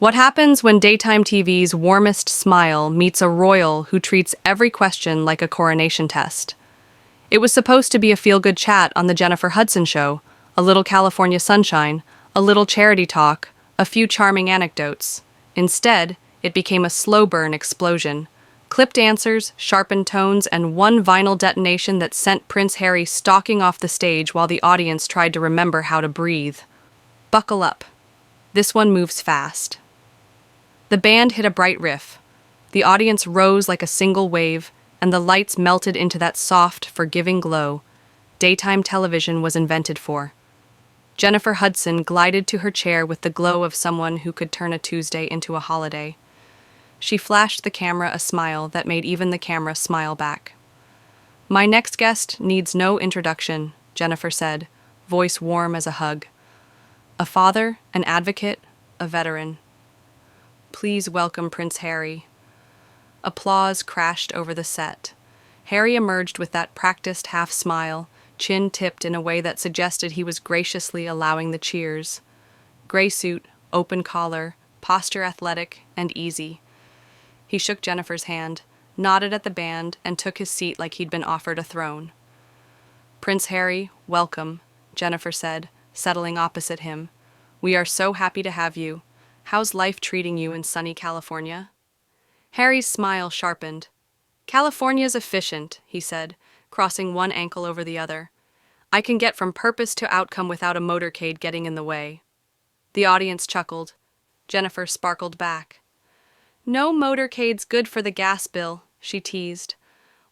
What happens when daytime TV's warmest smile meets a royal who treats every question like a coronation test? It was supposed to be a feel-good chat on the Jennifer Hudson Show, a little California sunshine, a little charity talk, a few charming anecdotes. Instead, it became a slow-burn explosion. Clipped answers, sharpened tones, and one vinyl detonation that sent Prince Harry stalking off the stage while the audience tried to remember how to breathe. Buckle up. This one moves fast. The band hit a bright riff. The audience rose like a single wave, and the lights melted into that soft, forgiving glow daytime television was invented for. Jennifer Hudson glided to her chair with the glow of someone who could turn a Tuesday into a holiday. She flashed the camera a smile that made even the camera smile back. "My next guest needs no introduction," Jennifer said, voice warm as a hug. "A father, an advocate, a veteran. Please welcome Prince Harry." Applause crashed over the set. Harry emerged with that practiced half-smile, chin tipped in a way that suggested he was graciously allowing the cheers. Gray suit, open collar, posture athletic and easy. He shook Jennifer's hand, nodded at the band, and took his seat like he'd been offered a throne. "Prince Harry, welcome," Jennifer said, settling opposite him. "We are so happy to have you. How's life treating you in sunny California?" Harry's smile sharpened. "California's efficient," he said, crossing one ankle over the other. "I can get from purpose to outcome without a motorcade getting in the way." The audience chuckled. Jennifer sparkled back. "No motorcade's good for the gas bill," she teased.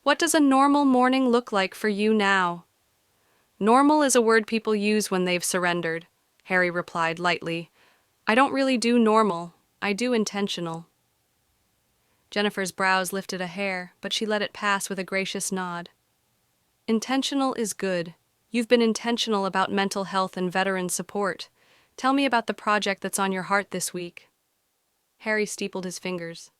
"What does a normal morning look like for you now?" "Normal is a word people use when they've surrendered," Harry replied lightly. "I don't really do normal, I do intentional." Jennifer's brows lifted a hair, but she let it pass with a gracious nod. "Intentional is good. You've been intentional about mental health and veteran support. Tell me about the project that's on your heart this week." Harry steepled his fingers.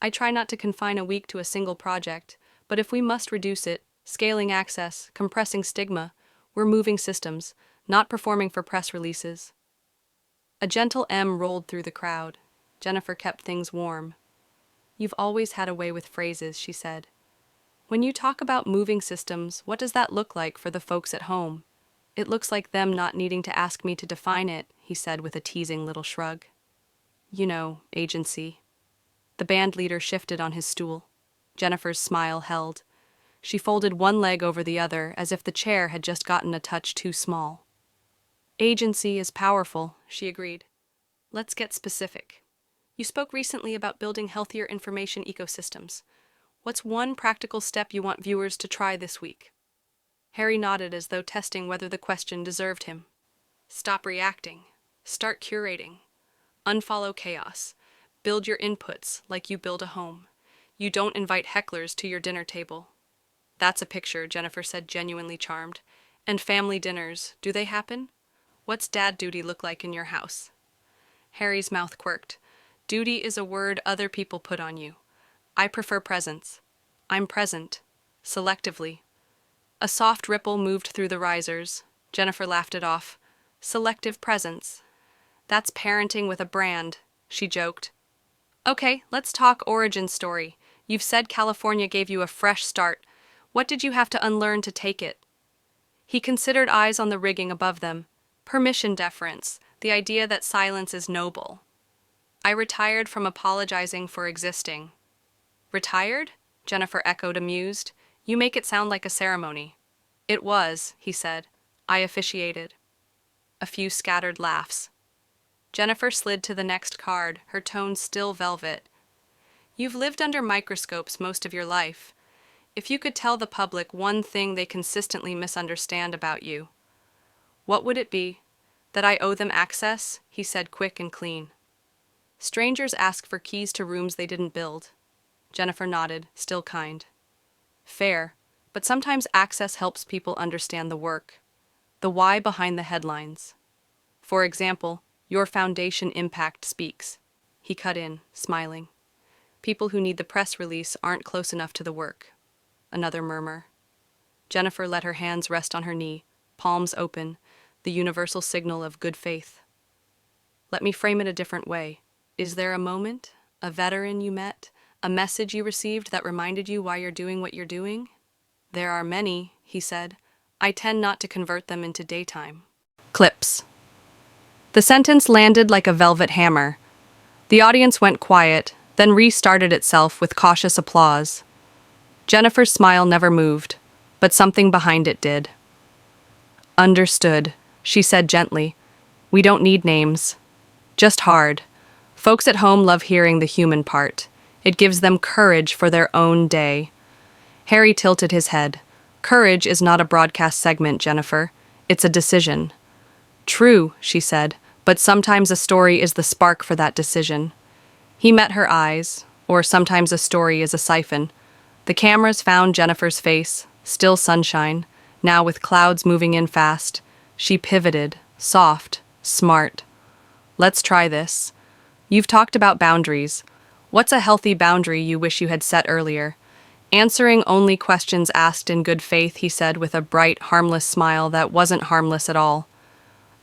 "I try not to confine a week to a single project, but if we must reduce it, scaling access, compressing stigma, we're moving systems, not performing for press releases." A gentle M rolled through the crowd. Jennifer kept things warm. "You've always had a way with phrases," she said. "When you talk about moving systems, what does that look like for the folks at home?" "It looks like them not needing to ask me to define it," he said with a teasing little shrug. "You know, agency." The band leader shifted on his stool. Jennifer's smile held. She folded one leg over the other as if the chair had just gotten a touch too small. "Agency is powerful," she agreed. "Let's get specific. You spoke recently about building healthier information ecosystems. What's one practical step you want viewers to try this week?" Harry nodded as though testing whether the question deserved him. "Stop reacting. Start curating. Unfollow chaos. Build your inputs like you build a home. You don't invite hecklers to your dinner table." "That's a picture," Jennifer said, genuinely charmed. "And family dinners, do they happen? What's dad duty look like in your house?" Harry's mouth quirked. "Duty is a word other people put on you. I prefer presence. I'm present. Selectively." A soft ripple moved through the risers. Jennifer laughed it off. "Selective presence. That's parenting with a brand," she joked. "Okay, let's talk origin story. You've said California gave you a fresh start. What did you have to unlearn to take it?" He considered, eyes on the rigging above them. "Permission deference, the idea that silence is noble. I retired from apologizing for existing." "Retired?" Jennifer echoed, amused. "You make it sound like a ceremony." "It was," he said. "I officiated." A few scattered laughs. Jennifer slid to the next card, her tone still velvet. "You've lived under microscopes most of your life. If you could tell the public one thing they consistently misunderstand about you, what would it be?" "That I owe them access," he said, quick and clean. "Strangers ask for keys to rooms they didn't build." Jennifer nodded, still kind. "Fair, but sometimes access helps people understand the work, the why behind the headlines. For example, your foundation impact speaks." He cut in, smiling. "People who need the press release aren't close enough to the work." Another murmur. Jennifer let her hands rest on her knee, palms open, the universal signal of good faith. "Let me frame it a different way. Is there a moment, a veteran you met, a message you received that reminded you why you're doing what you're doing? There are many, he said. I tend not to convert them into daytime. Clips. The sentence landed like a velvet hammer. The audience went quiet, then restarted itself with cautious applause. Jennifer's smile never moved, but something behind it did. Understood, she said gently. We don't need names. Just hard. Folks at home love hearing the human part. It gives them courage for their own day. Harry tilted his head. Courage is not a broadcast segment, Jennifer. It's a decision. True, she said, but sometimes a story is the spark for that decision. He met her eyes, or sometimes a story is a siphon. The cameras found Jennifer's face, still sunshine, now with clouds moving in fast. She pivoted, soft, smart. Let's try this. You've talked about boundaries. What's a healthy boundary you wish you had set earlier? Answering only questions asked in good faith, he said with a bright, harmless smile that wasn't harmless at all.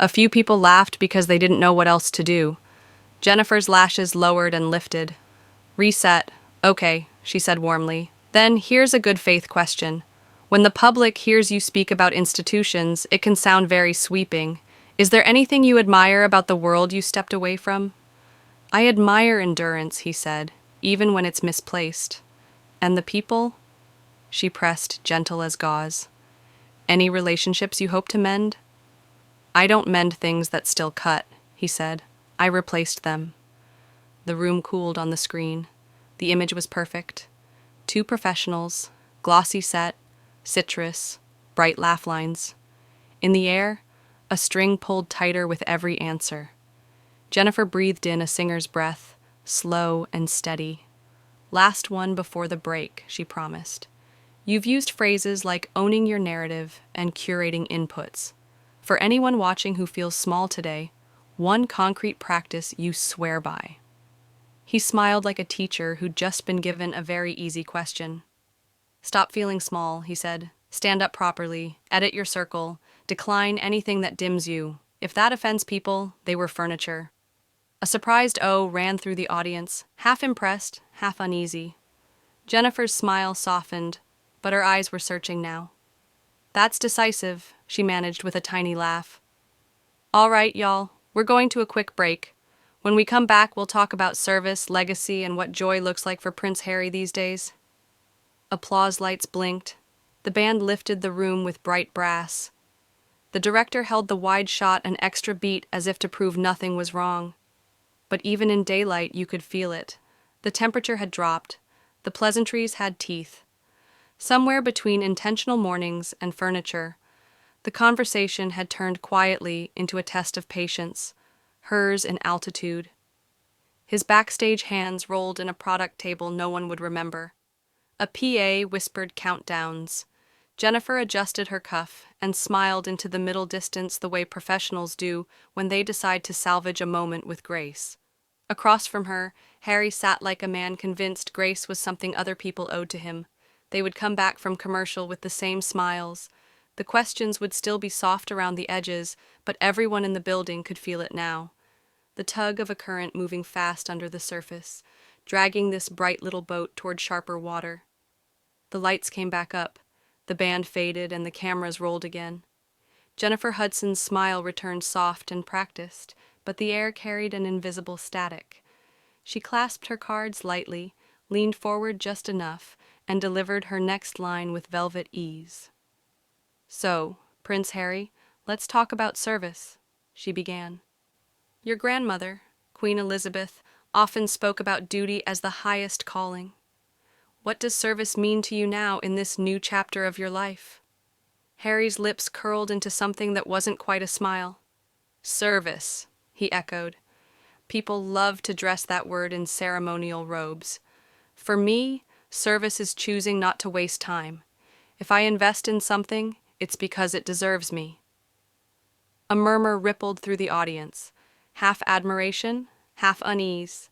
A few people laughed because they didn't know what else to do. Jennifer's lashes lowered and lifted. Reset. Okay, she said warmly. Then here's a good faith question. When the public hears you speak about institutions, it can sound very sweeping. Is there anything you admire about the world you stepped away from? I admire endurance, he said, even when it's misplaced. And the people? She pressed, gentle as gauze. Any relationships you hope to mend? I don't mend things that still cut, he said. I replaced them. The room cooled on the screen. The image was perfect. Two professionals, glossy set, citrus, bright laugh lines. In the air, a string pulled tighter with every answer. Jennifer breathed in a singer's breath, slow and steady. Last one before the break, she promised. You've used phrases like owning your narrative and curating inputs. For anyone watching who feels small today, one concrete practice you swear by. He smiled like a teacher who'd just been given a very easy question. Stop feeling small, he said. Stand up properly, edit your circle, decline anything that dims you. If that offends people, they were furniture. A surprised "oh" ran through the audience, half impressed, half uneasy. Jennifer's smile softened, but her eyes were searching now. That's decisive, she managed with a tiny laugh. All right, y'all, we're going to a quick break. When we come back, we'll talk about service, legacy, and what joy looks like for Prince Harry these days. Applause lights blinked. The band lifted the room with bright brass. The director held the wide shot an extra beat as if to prove nothing was wrong. But even in daylight, you could feel it. The temperature had dropped. The pleasantries had teeth. Somewhere between intentional mornings and furniture, the conversation had turned quietly into a test of patience, hers in altitude. His backstage hands rolled in a product table no one would remember. A PA whispered countdowns. Jennifer adjusted her cuff and smiled into the middle distance the way professionals do when they decide to salvage a moment with grace. Across from her, Harry sat like a man convinced grace was something other people owed to him. They would come back from commercial with the same smiles. The questions would still be soft around the edges, but everyone in the building could feel it now. The tug of a current moving fast under the surface, dragging this bright little boat toward sharper water. The lights came back up. The band faded and the cameras rolled again. Jennifer Hudson's smile returned soft and practiced, but the air carried an invisible static. She clasped her cards lightly, leaned forward just enough, and delivered her next line with velvet ease. So, Prince Harry, let's talk about service, she began. Your grandmother, Queen Elizabeth, often spoke about duty as the highest calling. What does service mean to you now in this new chapter of your life? Harry's lips curled into something that wasn't quite a smile. Service, he echoed. People love to dress that word in ceremonial robes. For me, service is choosing not to waste time. If I invest in something, it's because it deserves me. A murmur rippled through the audience, half admiration, half unease.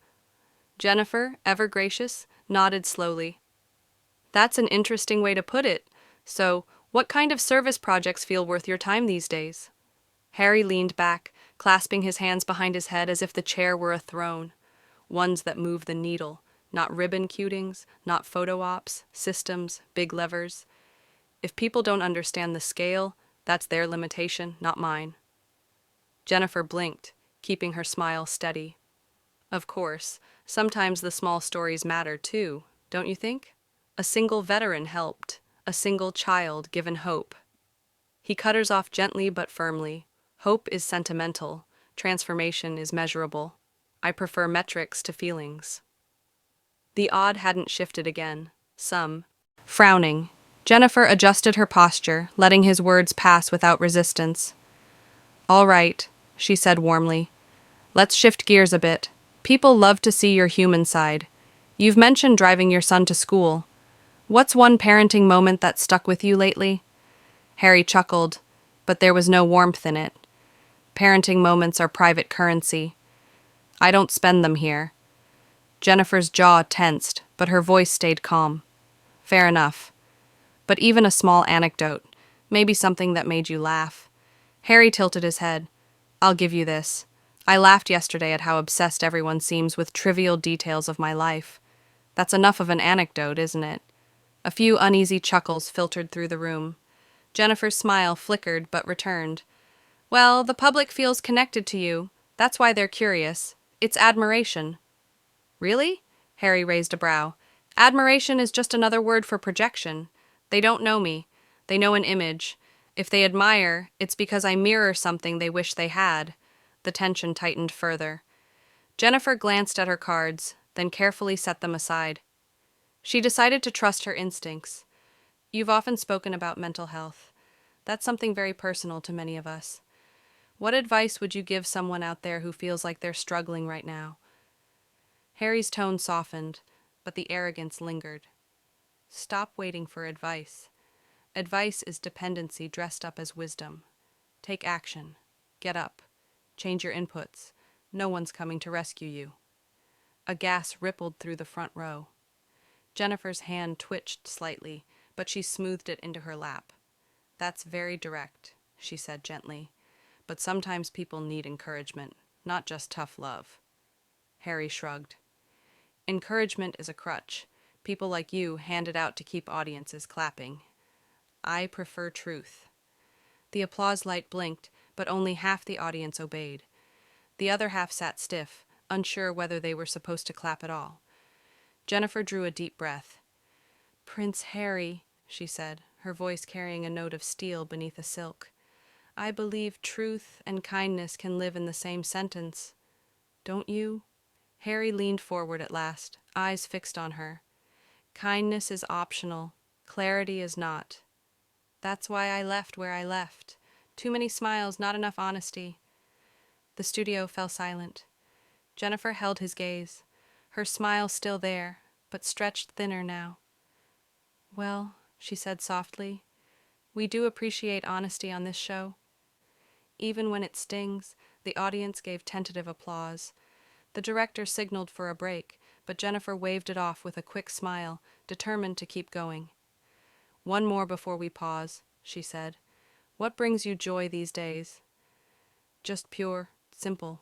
Jennifer, ever gracious, nodded slowly. That's an interesting way to put it. So, what kind of service projects feel worth your time these days? Harry leaned back, clasping his hands behind his head as if the chair were a throne. ones that move the needle, not ribbon cutings, not photo ops, systems, big levers. If people don't understand the scale, that's their limitation, not mine. Jennifer blinked, keeping her smile steady. Of course, sometimes the small stories matter too, don't you think? A single veteran helped, a single child given hope. He cut hers off gently but firmly. Hope is sentimental, transformation is measurable. I prefer metrics to feelings. The odd hadn't shifted again. Frowning, Jennifer adjusted her posture, letting his words pass without resistance. All right, she said warmly. Let's shift gears a bit. People love to see your human side. You've mentioned driving your son to school. What's one parenting moment that stuck with you lately? Harry chuckled, but there was no warmth in it. Parenting moments are private currency. I don't spend them here. Jennifer's jaw tensed, but her voice stayed calm. Fair enough. But even a small anecdote, maybe something that made you laugh. Harry tilted his head. I'll give you this. I laughed yesterday at how obsessed everyone seems with trivial details of my life. That's enough of an anecdote, isn't it? A few uneasy chuckles filtered through the room. Jennifer's smile flickered but returned. Well, the public feels connected to you. That's why they're curious. It's admiration. Really? Harry raised a brow. Admiration is just another word for projection. They don't know me. They know an image. If they admire, it's because I mirror something they wish they had. The tension tightened further. Jennifer glanced at her cards, then carefully set them aside. She decided to trust her instincts. You've often spoken about mental health. That's something very personal to many of us. What advice would you give someone out there who feels like they're struggling right now? Harry's tone softened, but the arrogance lingered. Stop waiting for advice. Advice is dependency dressed up as wisdom. Take action. Get up. Change your inputs. No one's coming to rescue you. A gasp rippled through the front row. Jennifer's hand twitched slightly, but she smoothed it into her lap. That's very direct, she said gently. But sometimes people need encouragement, not just tough love. Harry shrugged. Encouragement is a crutch. People like you hand it out to keep audiences clapping. I prefer truth. The applause light blinked, but only half the audience obeyed. The other half sat stiff, unsure whether they were supposed to clap at all. Jennifer drew a deep breath. Prince Harry, she said, her voice carrying a note of steel beneath a silk. I believe truth and kindness can live in the same sentence. Don't you? Harry leaned forward at last, eyes fixed on her. Kindness is optional. Clarity is not. That's why I left where I left. Too many smiles, not enough honesty. The studio fell silent. Jennifer held his gaze, her smile still there, but stretched thinner now. Well, she said softly, we do appreciate honesty on this show. Even when it stings, the audience gave tentative applause. The director signaled for a break, but Jennifer waved it off with a quick smile, determined to keep going. One more before we pause, she said. What brings you joy these days? Just pure, simple.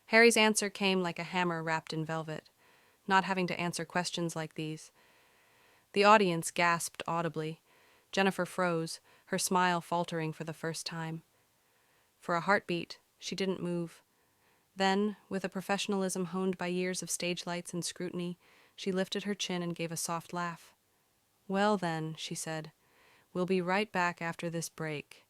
Harry's answer came like a hammer wrapped in velvet, not having to answer questions like these. The audience gasped audibly. Jennifer froze, her smile faltering for the first time. For a heartbeat, she didn't move. Then, with a professionalism honed by years of stage lights and scrutiny, she lifted her chin and gave a soft laugh. Well then, she said, we'll be right back after this break.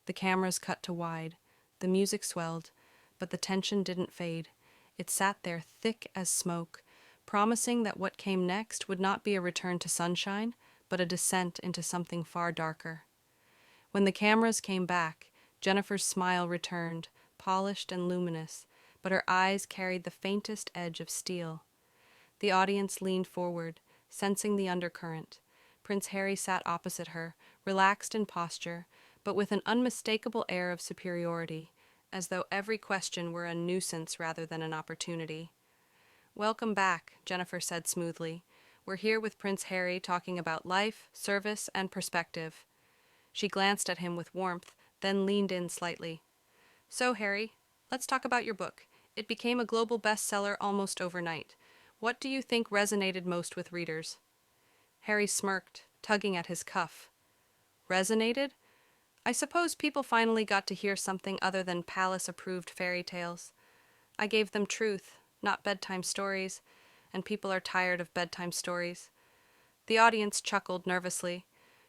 The cameras cut to wide. The music swelled, but the tension didn't fade. It sat there thick as smoke, promising that what came next would not be a return to sunshine, but a descent into something far darker. When the cameras came back, Jennifer's smile returned, polished and luminous, but her eyes carried the faintest edge of steel. The audience leaned forward, sensing the undercurrent. Prince Harry sat opposite her, relaxed in posture, but with an unmistakable air of superiority, as though every question were a nuisance rather than an opportunity. Welcome back, Jennifer said smoothly. We're here with Prince Harry talking about life, service, and perspective. She glanced at him with warmth, then leaned in slightly. So, Harry, let's talk about your book. It became a global bestseller almost overnight. What do you think resonated most with readers? Harry smirked, tugging at his cuff. Resonated? I suppose people finally got to hear something other than palace-approved fairy tales. I gave them truth, not bedtime stories, and people are tired of bedtime stories. The audience chuckled nervously.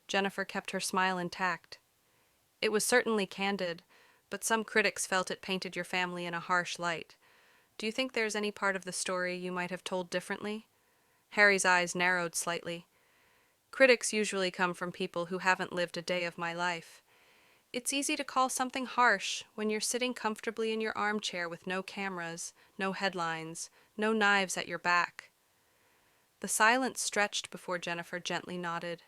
Jennifer kept her smile intact. It was certainly candid, but some critics felt it painted your family in a harsh light. Do you think there's any part of the story you might have told differently? Harry's eyes narrowed slightly. Critics usually come from people who haven't lived a day of my life. It's easy to call something harsh when you're sitting comfortably in your armchair with no cameras, no headlines, no knives at your back. The silence stretched before Jennifer gently nodded.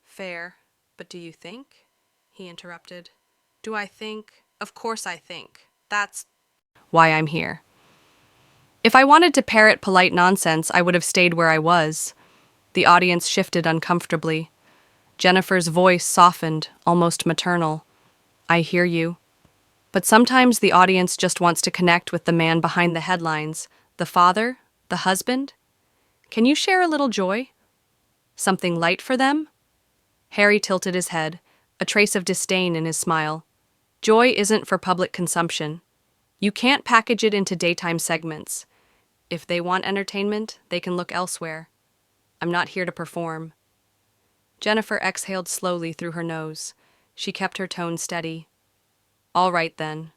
Fair, but do you think? He interrupted. Do I think? Of course I think. That's why I'm here. If I wanted to parrot polite nonsense, I would have stayed where I was. The audience shifted uncomfortably. Jennifer's voice softened, almost maternal. I hear you. But sometimes the audience just wants to connect with the man behind the headlines, the father, the husband. Can you share a little joy? Something light for them? Harry tilted his head, a trace of disdain in his smile. Joy isn't for public consumption. You can't package it into daytime segments. If they want entertainment, they can look elsewhere. I'm not here to perform. Jennifer exhaled slowly through her nose. She kept her tone steady. All right, then.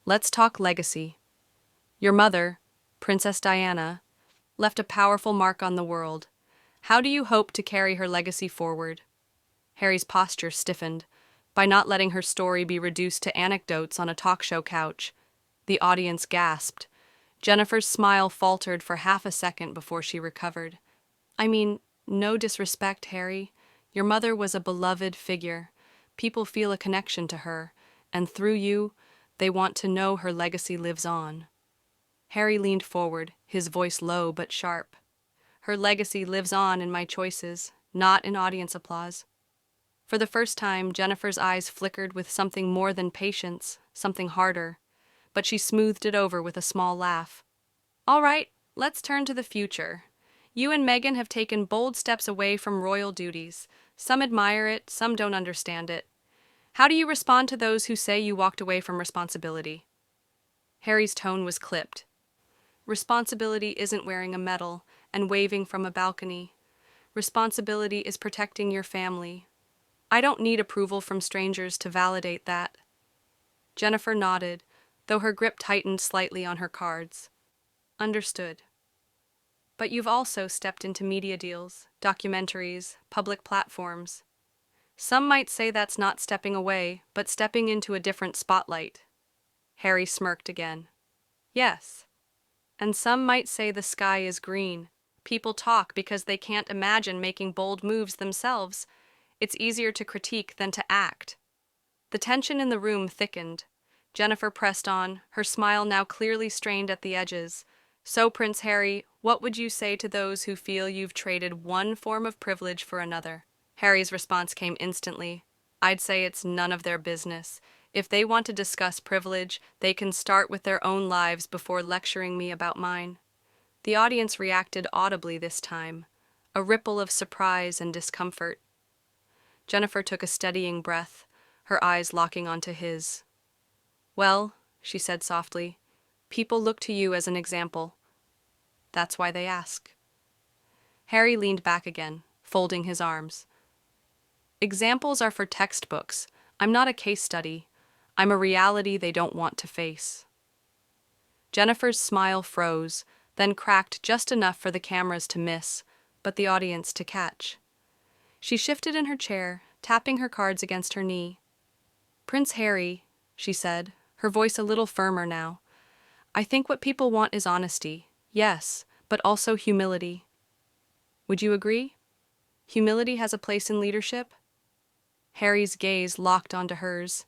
Let's talk legacy. Your mother, Princess Diana, left a powerful mark on the world. How do you hope to carry her legacy forward? Harry's posture stiffened. By not letting her story be reduced to anecdotes on a talk show couch. The audience gasped. Jennifer's smile faltered for half a second before she recovered. I mean, no disrespect, Harry. Your mother was a beloved figure. People feel a connection to her, and through you, they want to know her legacy lives on. Harry leaned forward, his voice low but sharp. Her legacy lives on in my choices, not in audience applause. For the first time, Jennifer's eyes flickered with something more than patience, something harder, but she smoothed it over with a small laugh. All right, let's turn to the future. You and Meghan have taken bold steps away from royal duties. Some admire it, some don't understand it. How do you respond to those who say you walked away from responsibility? Harry's tone was clipped. Responsibility isn't wearing a medal and waving from a balcony. Responsibility is protecting your family. I don't need approval from strangers to validate that. Jennifer nodded, though her grip tightened slightly on her cards. Understood. But you've also stepped into media deals, documentaries, public platforms. Some might say that's not stepping away, but stepping into a different spotlight. Harry smirked again. Yes. And some might say the sky is green. People talk because they can't imagine making bold moves themselves. It's easier to critique than to act. The tension in the room thickened. Jennifer pressed on, her smile now clearly strained at the edges. So, Prince Harry, what would you say to those who feel you've traded one form of privilege for another? Harry's response came instantly. I'd say it's none of their business. If they want to discuss privilege, they can start with their own lives before lecturing me about mine. The audience reacted audibly this time, a ripple of surprise and discomfort. Jennifer took a steadying breath, her eyes locking onto his. Well, she said softly, people look to you as an example. That's why they ask. Harry leaned back again, folding his arms. Examples are for textbooks. I'm not a case study. I'm a reality they don't want to face. Jennifer's smile froze, then cracked just enough for the cameras to miss, but the audience to catch. She shifted in her chair, tapping her cards against her knee. Prince Harry, she said, her voice a little firmer now. I think what people want is honesty, yes, but also humility. Would you agree? Humility has a place in leadership? Harry's gaze locked onto hers.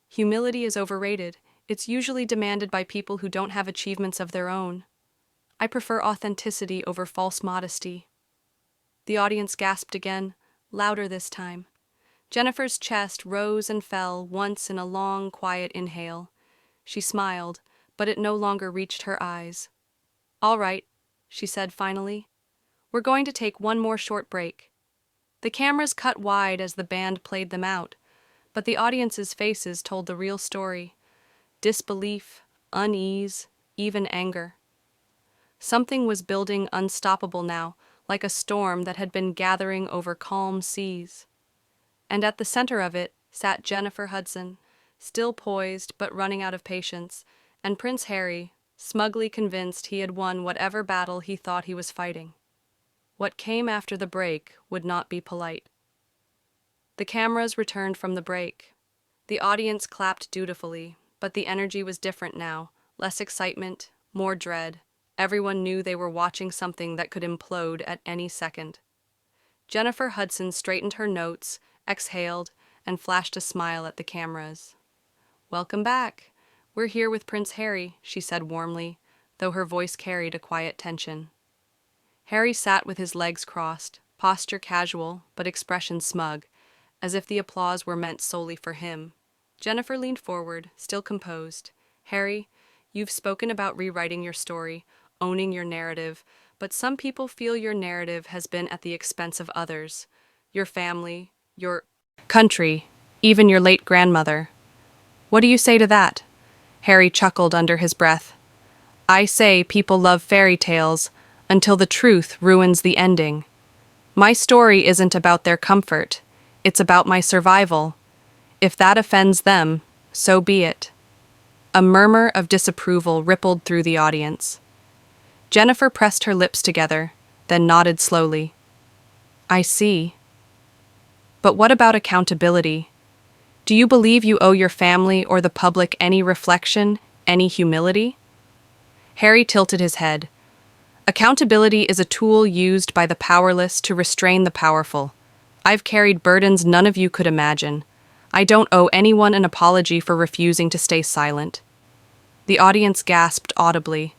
Humility is overrated. It's usually demanded by people who don't have achievements of their own. I prefer authenticity over false modesty. The audience gasped again, louder this time. Jennifer's chest rose and fell once in a long, quiet inhale. She smiled, but it no longer reached her eyes. "All right," she said finally. "We're going to take one more short break." The cameras cut wide as the band played them out, but the audience's faces told the real story: disbelief, unease, even anger. Something was building unstoppable now, like a storm that had been gathering over calm seas. And at the center of it sat Jennifer Hudson, still poised but running out of patience, and Prince Harry, smugly convinced he had won whatever battle he thought he was fighting. What came after the break would not be polite. The cameras returned from the break. The audience clapped dutifully, but the energy was different now, less excitement, more dread. Everyone knew they were watching something that could implode at any second. Jennifer Hudson straightened her notes, exhaled, and flashed a smile at the cameras. "Welcome back. We're here with Prince Harry," she said warmly, though her voice carried a quiet tension. Harry sat with his legs crossed, posture casual, but expression smug, as if the applause were meant solely for him. Jennifer leaned forward, still composed. "Harry, you've spoken about rewriting your story, owning your narrative, but some people feel your narrative has been at the expense of others. Your family, your country, even your late grandmother. What do you say to that?" Harry chuckled under his breath. "I say people love fairy tales until the truth ruins the ending. My story isn't about their comfort. It's about my survival. If that offends them, so be it." A murmur of disapproval rippled through the audience. Jennifer pressed her lips together, then nodded slowly. "I see. But what about accountability? Do you believe you owe your family or the public any reflection, any humility?" Harry tilted his head. "Accountability is a tool used by the powerless to restrain the powerful. I've carried burdens none of you could imagine. I don't owe anyone an apology for refusing to stay silent." The audience gasped audibly.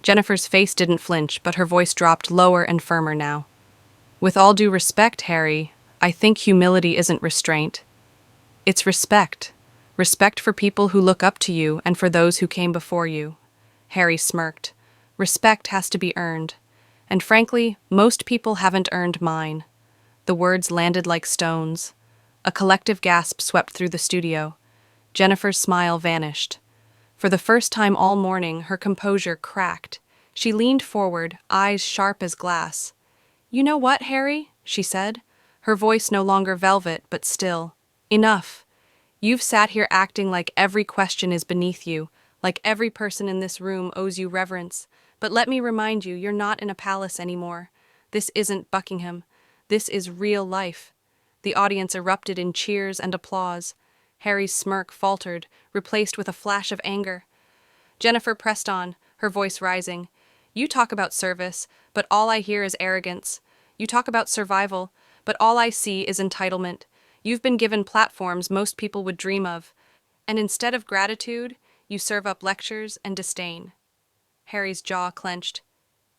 Jennifer's face didn't flinch, but her voice dropped lower and firmer now. "With all due respect, Harry, I think humility isn't restraint. It's respect. Respect for people who look up to you and for those who came before you." Harry smirked. "Respect has to be earned. And frankly, most people haven't earned mine." The words landed like stones. A collective gasp swept through the studio. Jennifer's smile vanished. For the first time all morning, her composure cracked. She leaned forward, eyes sharp as glass. "You know what, Harry?" she said, her voice no longer velvet, but still. "Enough. You've sat here acting like every question is beneath you, like every person in this room owes you reverence. But let me remind you, you're not in a palace anymore. This isn't Buckingham. This is real life." The audience erupted in cheers and applause. Harry's smirk faltered, replaced with a flash of anger. Jennifer pressed on, her voice rising. "You talk about service, but all I hear is arrogance. You talk about survival, but all I see is entitlement. You've been given platforms most people would dream of, and instead of gratitude, you serve up lectures and disdain." Harry's jaw clenched.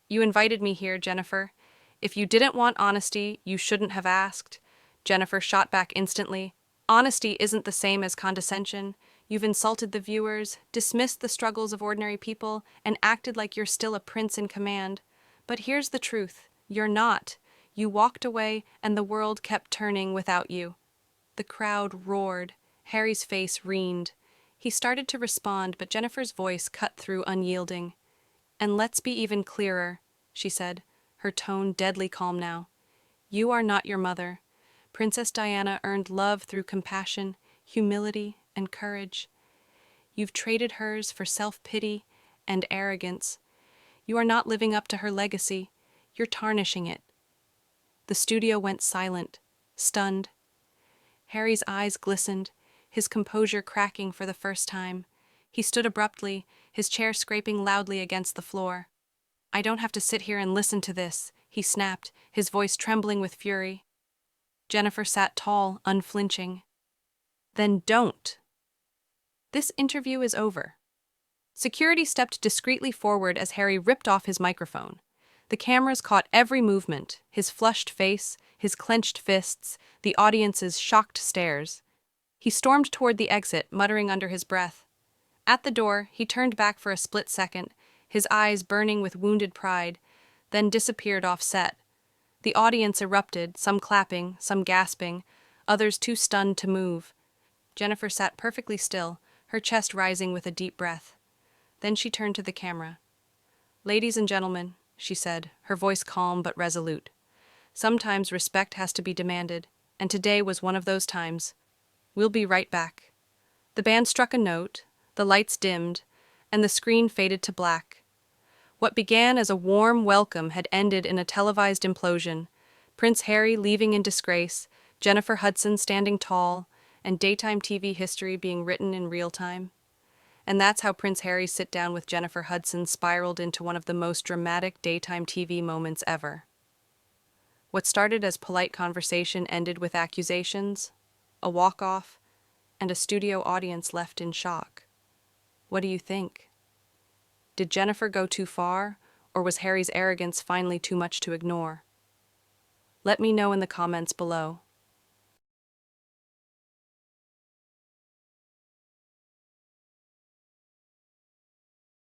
"You invited me here, Jennifer. If you didn't want honesty, you shouldn't have asked." Jennifer shot back instantly. "Honesty isn't the same as condescension. You've insulted the viewers, dismissed the struggles of ordinary people, and acted like you're still a prince in command. But here's the truth. You're not. You walked away, and the world kept turning without you." The crowd roared. Harry's face reened. He started to respond, but Jennifer's voice cut through unyielding. "And let's be even clearer," she said, her tone deadly calm now. "You are not your mother. Princess Diana earned love through compassion, humility, and courage. You've traded hers for self-pity and arrogance. You are not living up to her legacy. You're tarnishing it." The studio went silent, stunned. Harry's eyes glistened, his composure cracking for the first time. He stood abruptly, his chair scraping loudly against the floor. "I don't have to sit here and listen to this," he snapped, his voice trembling with fury. Jennifer sat tall, unflinching. "Then don't. This interview is over." Security stepped discreetly forward as Harry ripped off his microphone. The cameras caught every movement, his flushed face, his clenched fists, the audience's shocked stares. He stormed toward the exit, muttering under his breath, At the door, he turned back for a split second, his eyes burning with wounded pride, then disappeared off set. The audience erupted, some clapping, some gasping, others too stunned to move. Jennifer sat perfectly still, her chest rising with a deep breath. Then she turned to the camera. "Ladies and gentlemen," she said, her voice calm but resolute. "Sometimes respect has to be demanded, and today was one of those times. We'll be right back." The band struck a note, the lights dimmed, and the screen faded to black. What began as a warm welcome had ended in a televised implosion. Prince Harry leaving in disgrace, Jennifer Hudson standing tall, and daytime TV history being written in real time. And that's how Prince Harry's sit-down with Jennifer Hudson spiraled into one of the most dramatic daytime TV moments ever. What started as polite conversation ended with accusations, a walk-off, and a studio audience left in shock. What do you think? Did Jennifer go too far, or was Harry's arrogance finally too much to ignore? Let me know in the comments below.